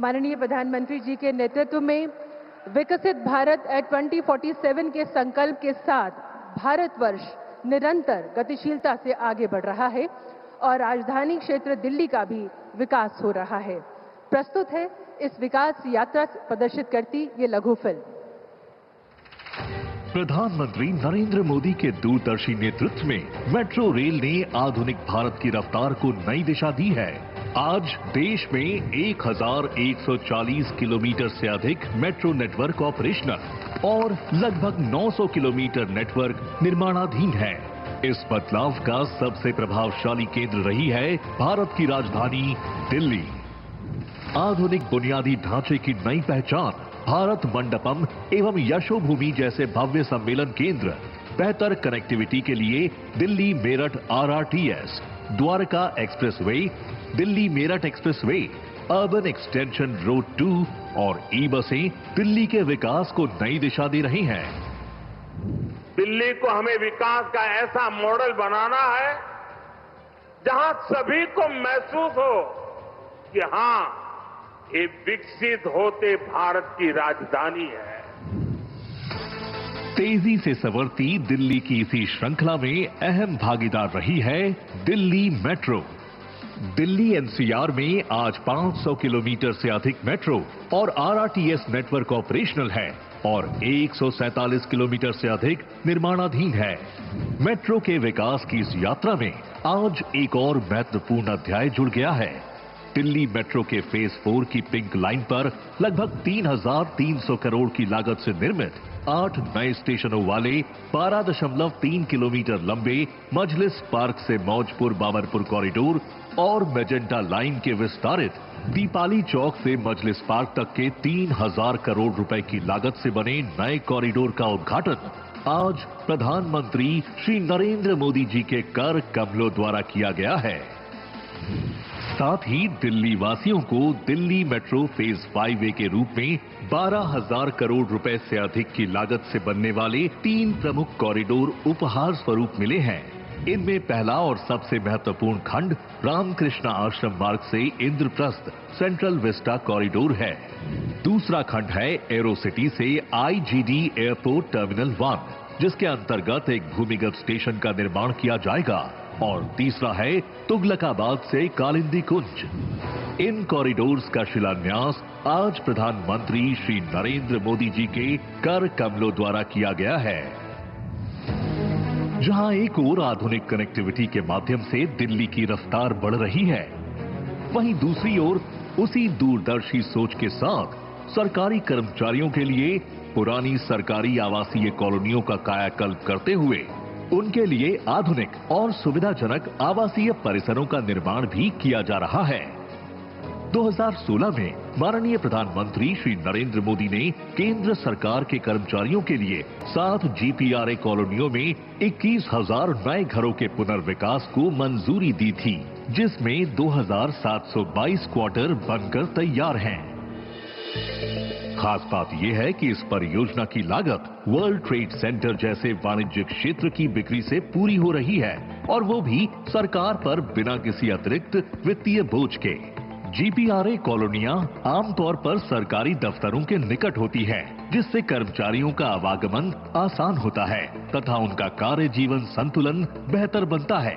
माननीय प्रधानमंत्री जी के नेतृत्व में विकसित भारत एट 2047 के संकल्प के साथ भारतवर्ष निरंतर गतिशीलता से आगे बढ़ रहा है और राजधानी क्षेत्र दिल्ली का भी विकास हो रहा है। प्रस्तुत है इस विकास यात्रा प्रदर्शित करती ये लघु फिल्म। प्रधानमंत्री नरेंद्र मोदी के दूरदर्शी नेतृत्व में मेट्रो रेल ने आधुनिक भारत की रफ्तार को नई दिशा दी है। आज देश में 1140 किलोमीटर से अधिक मेट्रो नेटवर्क ऑपरेशनल और लगभग 900 किलोमीटर नेटवर्क निर्माणाधीन है। इस बदलाव का सबसे प्रभावशाली केंद्र रही है भारत की राजधानी दिल्ली। आधुनिक बुनियादी ढांचे की नई पहचान, भारत मंडपम एवं यशोभूमि जैसे भव्य सम्मेलन केंद्र, बेहतर कनेक्टिविटी के लिए Delhi Meerut RRTS, Dwarka expressway, Delhi Meerut expressway, urban extension road 2 और ई-बसें दिल्ली के विकास को नई दिशा दे रही हैं। दिल्ली को हमें विकास का ऐसा मॉडल बनाना है जहां सभी को महसूस हो कि हां, ये विकसित होते भारत की राजधानी है। तेजी से संवरती दिल्ली की इसी श्रृंखला में अहम भागीदार रही है दिल्ली मेट्रो। दिल्ली NCR में आज 500 किलोमीटर से अधिक मेट्रो और RRTS नेटवर्क ऑपरेशनल है और 147 किलोमीटर से अधिक निर्माणाधीन है। मेट्रो के विकास की इस यात्रा में आज एक और महत्वपूर्ण अध्याय जुड़ गया है। दिल्ली मेट्रो के फेज 4 की पिंक लाइन पर लगभग 3,300 करोड़ की लागत से निर्मित 8 नए स्टेशनों वाले 12.3 किलोमीटर लंबे मजलिस पार्क से मौजपुर बाबरपुर कॉरिडोर और मेजेंटा लाइन के विस्तारित दीपाली चौक से मजलिस पार्क तक के 3,000 करोड़ रुपए की लागत से बने नए कॉरिडोर का उद्घाटन आज प्रधानमंत्री श्री नरेंद्र मोदी जी के कर कमलों द्वारा किया गया है। साथ ही दिल्ली वासियों को दिल्ली मेट्रो फेज 5A के रूप में 12,000 करोड़ रुपए से अधिक की लागत से बनने वाले 3 प्रमुख कॉरिडोर उपहार स्वरूप मिले हैं। इनमें पहला और सबसे महत्वपूर्ण खंड रामकृष्ण आश्रम मार्ग से इंद्रप्रस्थ सेंट्रल विस्टा कॉरिडोर है। दूसरा खंड है एरो सिटी से IGD एयरपोर्ट टर्मिनल 1, जिसके अंतर्गत एक भूमिगत स्टेशन का निर्माण किया जाएगा, और तीसरा है तुगलकाबाद से कालिंदी कुंज। इन कॉरिडोर्स का शिलान्यास आज प्रधानमंत्री श्री नरेंद्र मोदी जी के कर कमलों द्वारा किया गया है। जहां एक और आधुनिक कनेक्टिविटी के माध्यम से दिल्ली की रफ्तार बढ़ रही है, वहीं दूसरी ओर उसी दूरदर्शी सोच के साथ सरकारी कर्मचारियों के लिए पुरानी सरकारी आवासीय कॉलोनियों का कायाकल्प करते हुए उनके लिए आधुनिक और सुविधाजनक आवासीय परिसरों का निर्माण भी किया जा रहा है। 2016 में माननीय प्रधानमंत्री श्री नरेंद्र मोदी ने केंद्र सरकार के कर्मचारियों के लिए 7 GPRA कॉलोनियों में 21,000 नए घरों के पुनर्विकास को मंजूरी दी थी, जिसमें 2,722 क्वार्टर बनकर तैयार हैं। खास बात यह है कि इस परियोजना की लागत वर्ल्ड ट्रेड सेंटर जैसे वाणिज्यिक क्षेत्र की बिक्री से पूरी हो रही है, और वो भी सरकार पर बिना किसी अतिरिक्त वित्तीय बोझ के। GPRA कॉलोनियां आमतौर पर सरकारी दफ्तरों के निकट होती है, जिससे कर्मचारियों का आवागमन आसान होता है तथा उनका कार्य जीवन संतुलन बेहतर बनता है।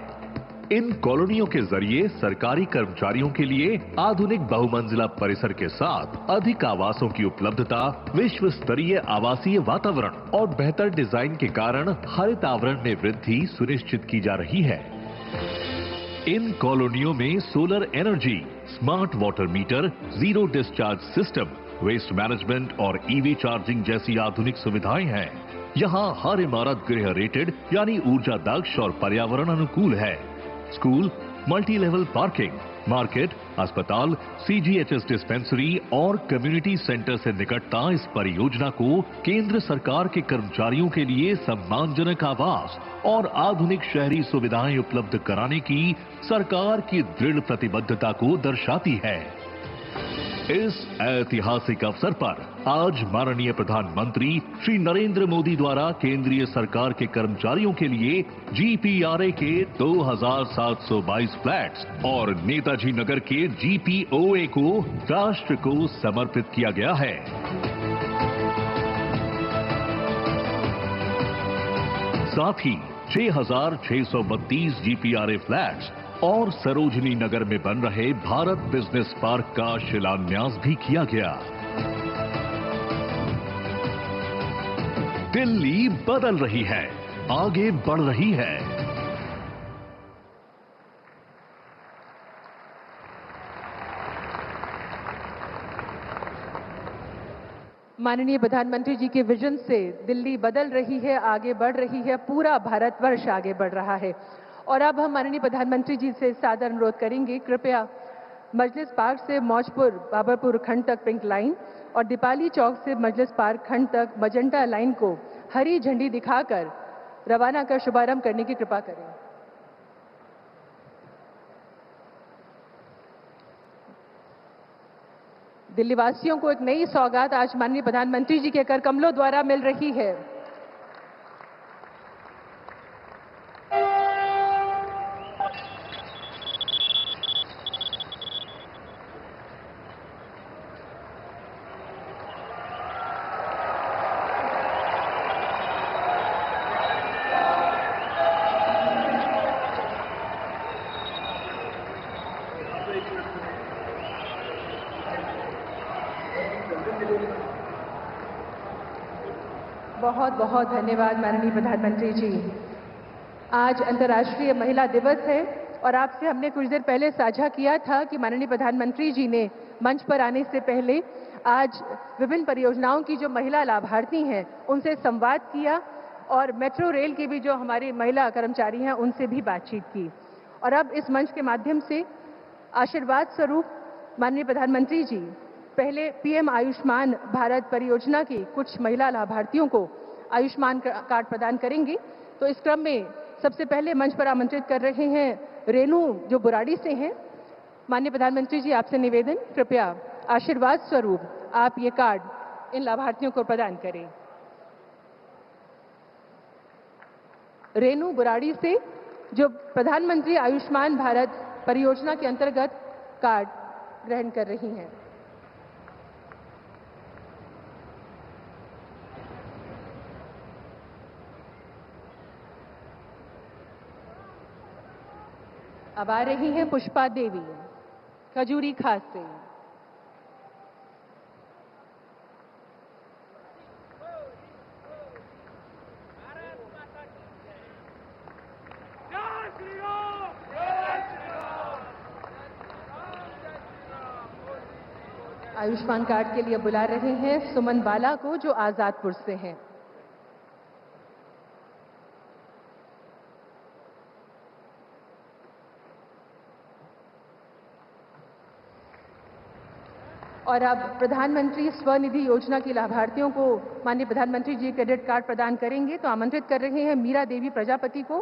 इन कॉलोनियों के जरिए सरकारी कर्मचारियों के लिए आधुनिक बहुमंजिला परिसर के साथ अधिक आवासों की उपलब्धता, विश्व स्तरीय आवासीय वातावरण और बेहतर डिजाइन के कारण हरित आवरण में वृद्धि सुनिश्चित की जा रही है। इन कॉलोनियों में solar energy, smart water meter, zero discharge system, waste management और EV चार्जिंग जैसी आधुनिक सुविधाएं हैं। यहाँ हर इमारत गृह रेटेड यानी ऊर्जा दक्ष और पर्यावरण अनुकूल है। School, multi level parking, market, अस्पताल, CGHS डिस्पेंसरी और कम्युनिटी सेंटर से निकटता इस परियोजना को केंद्र सरकार के कर्मचारियों के लिए सम्मानजनक आवास और आधुनिक शहरी सुविधाएं उपलब्ध कराने की सरकार की दृढ़ प्रतिबद्धता को दर्शाती है। इस ऐतिहासिक अवसर पर आज माननीय प्रधानमंत्री श्री नरेंद्र मोदी द्वारा केंद्रीय सरकार के कर्मचारियों के लिए जीपीआरए के 2722 फ्लैट्स और नेताजी नगर के जीपीओए को राष्ट्र को समर्पित किया गया है। साथ ही 6632 जीपीआरए फ्लैट्स और सरोजनी नगर में बन रहे भारत बिजनेस पार्क का शिलान्यास भी किया गया। दिल्ली बदल रही है, आगे बढ़ रही है। माननीय प्रधानमंत्री जी के विजन से दिल्ली बदल रही है, आगे बढ़ रही है, पूरा भारतवर्ष आगे बढ़ रहा है। और अब हम माननीय प्रधानमंत्री जी से सादर अनुरोध करेंगे, कृपया मजलिस पार्क से मौजपुर बाबरपुर खंड तक पिंक लाइन और दीपाली चौक से मजलिस पार्क खंड तक मजेंटा लाइन को हरी झंडी दिखाकर रवाना कर शुभारंभ करने की कृपा करें। दिल्ली वासियों को एक नई सौगात आज माननीय प्रधानमंत्री जी के कर कमलों द्वारा मिल रही है। बहुत बहुत धन्यवाद माननीय प्रधानमंत्री जी। आज अंतर्राष्ट्रीय महिला दिवस है और आपसे हमने कुछ देर पहले साझा किया था कि माननीय प्रधानमंत्री जी ने मंच पर आने से पहले आज विभिन्न परियोजनाओं की जो महिला लाभार्थी हैं उनसे संवाद किया और मेट्रो रेल की भी जो हमारी महिला कर्मचारी हैं उनसे भी बातचीत की। और अब इस मंच के माध्यम से आशीर्वाद स्वरूप माननीय प्रधानमंत्री जी पहले पीएम आयुष्मान भारत परियोजना की कुछ महिला लाभार्थियों को आयुष्मान कार्ड प्रदान करेंगे। तो इस क्रम में सबसे पहले मंच पर आमंत्रित कर रहे हैं रेनू, जो बुराड़ी से हैं। माननीय प्रधानमंत्री जी, आपसे निवेदन, कृपया आशीर्वाद स्वरूप आप ये कार्ड इन लाभार्थियों को प्रदान करें। रेनू बुराड़ी से, जो प्रधानमंत्री आयुष्मान भारत परियोजना के अंतर्गत कार्ड ग्रहण कर रही हैं। अब आ रही हैं पुष्पा देवी, खजूरी खास से। आयुष्मान कार्ड के लिए बुला रहे हैं सुमन बाला को, जो आजादपुर से हैं। और अब प्रधानमंत्री स्वनिधि योजना की लाभार्थियों को माननीय प्रधानमंत्री जी क्रेडिट कार्ड प्रदान करेंगे। तो आमंत्रित कर रहे हैं मीरा देवी प्रजापति को,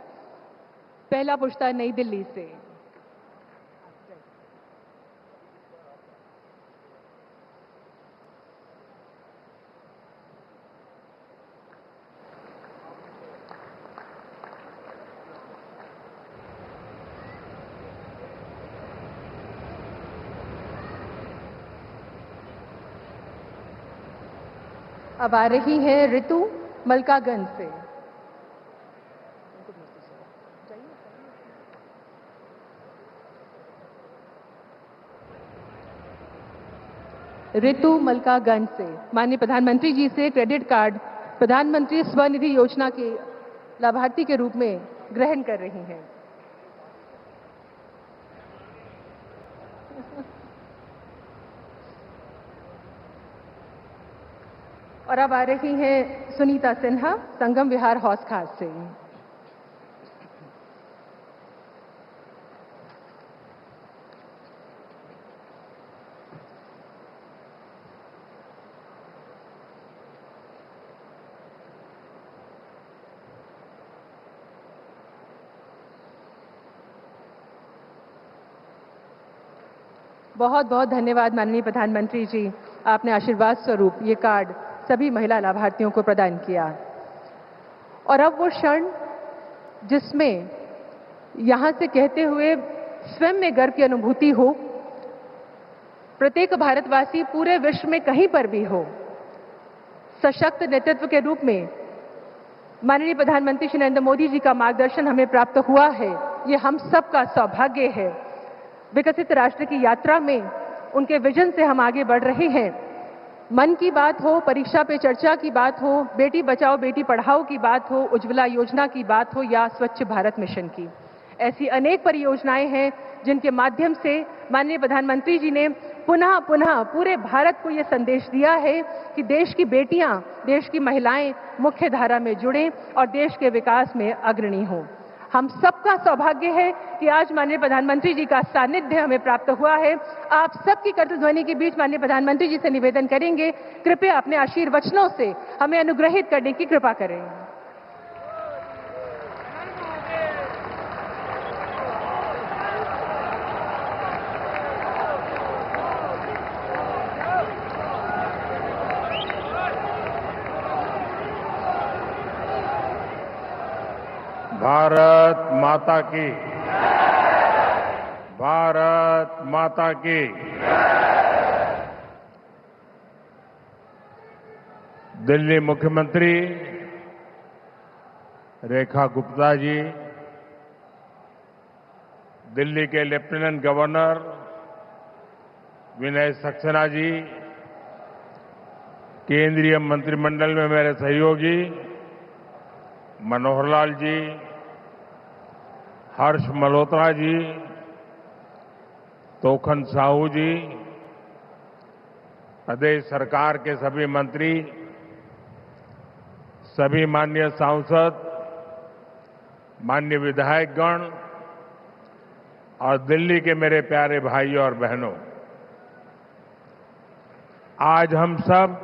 पहला पुश्ता, नई दिल्ली से। अब आ रही हैं ऋतु मलकागंज से। ऋतु मलकागंज से माननीय प्रधानमंत्री जी से क्रेडिट कार्ड प्रधानमंत्री स्वनिधि योजना के लाभार्थी के रूप में ग्रहण कर रही हैं। और अब आ रही हैं सुनीता सिन्हा, संगम विहार हौस खास से। बहुत बहुत धन्यवाद माननीय प्रधानमंत्री जी, आपने आशीर्वाद स्वरूप ये कार्ड सभी महिला लाभार्थियों को प्रदान किया। और अब वो क्षण जिसमें यहां से कहते हुए स्वयं में गर्व की अनुभूति हो, प्रत्येक भारतवासी पूरे विश्व में कहीं पर भी हो, सशक्त नेतृत्व के रूप में माननीय प्रधानमंत्री श्री नरेंद्र मोदी जी का मार्गदर्शन हमें प्राप्त हुआ है। ये हम सबका सौभाग्य है। विकसित राष्ट्र की यात्रा में उनके विजन से हम आगे बढ़ रहे हैं। मन की बात हो, परीक्षा पे चर्चा की बात हो, बेटी बचाओ बेटी पढ़ाओ की बात हो, उज्ज्वला योजना की बात हो या स्वच्छ भारत मिशन की, ऐसी अनेक परियोजनाएं हैं जिनके माध्यम से माननीय प्रधानमंत्री जी ने पुनः पुनः पूरे भारत को ये संदेश दिया है कि देश की बेटियां, देश की महिलाएं मुख्य धारा में जुड़ें और देश के विकास में अग्रणी हों। हम सबका सौभाग्य है कि आज माननीय प्रधानमंत्री जी का सानिध्य हमें प्राप्त हुआ है। आप सबकी करतध्वनि के बीच माननीय प्रधानमंत्री जी से निवेदन करेंगे, कृपया अपने आशीर्वचनों से हमें अनुग्रहित करने की कृपा करें। भारत माता की, भारत माता की। दिल्ली मुख्यमंत्री रेखा गुप्ता जी, दिल्ली के लेफ्टिनेंट गवर्नर विनय सक्सेना जी, केंद्रीय मंत्रिमंडल में मेरे सहयोगी मनोहर लाल जी, हर्ष मल्होत्रा जी, तोखन साहू जी, प्रदेश सरकार के सभी मंत्री, सभी माननीय सांसद, माननीय विधायकगण और दिल्ली के मेरे प्यारे भाइयों और बहनों, आज हम सब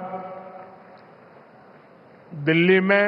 दिल्ली में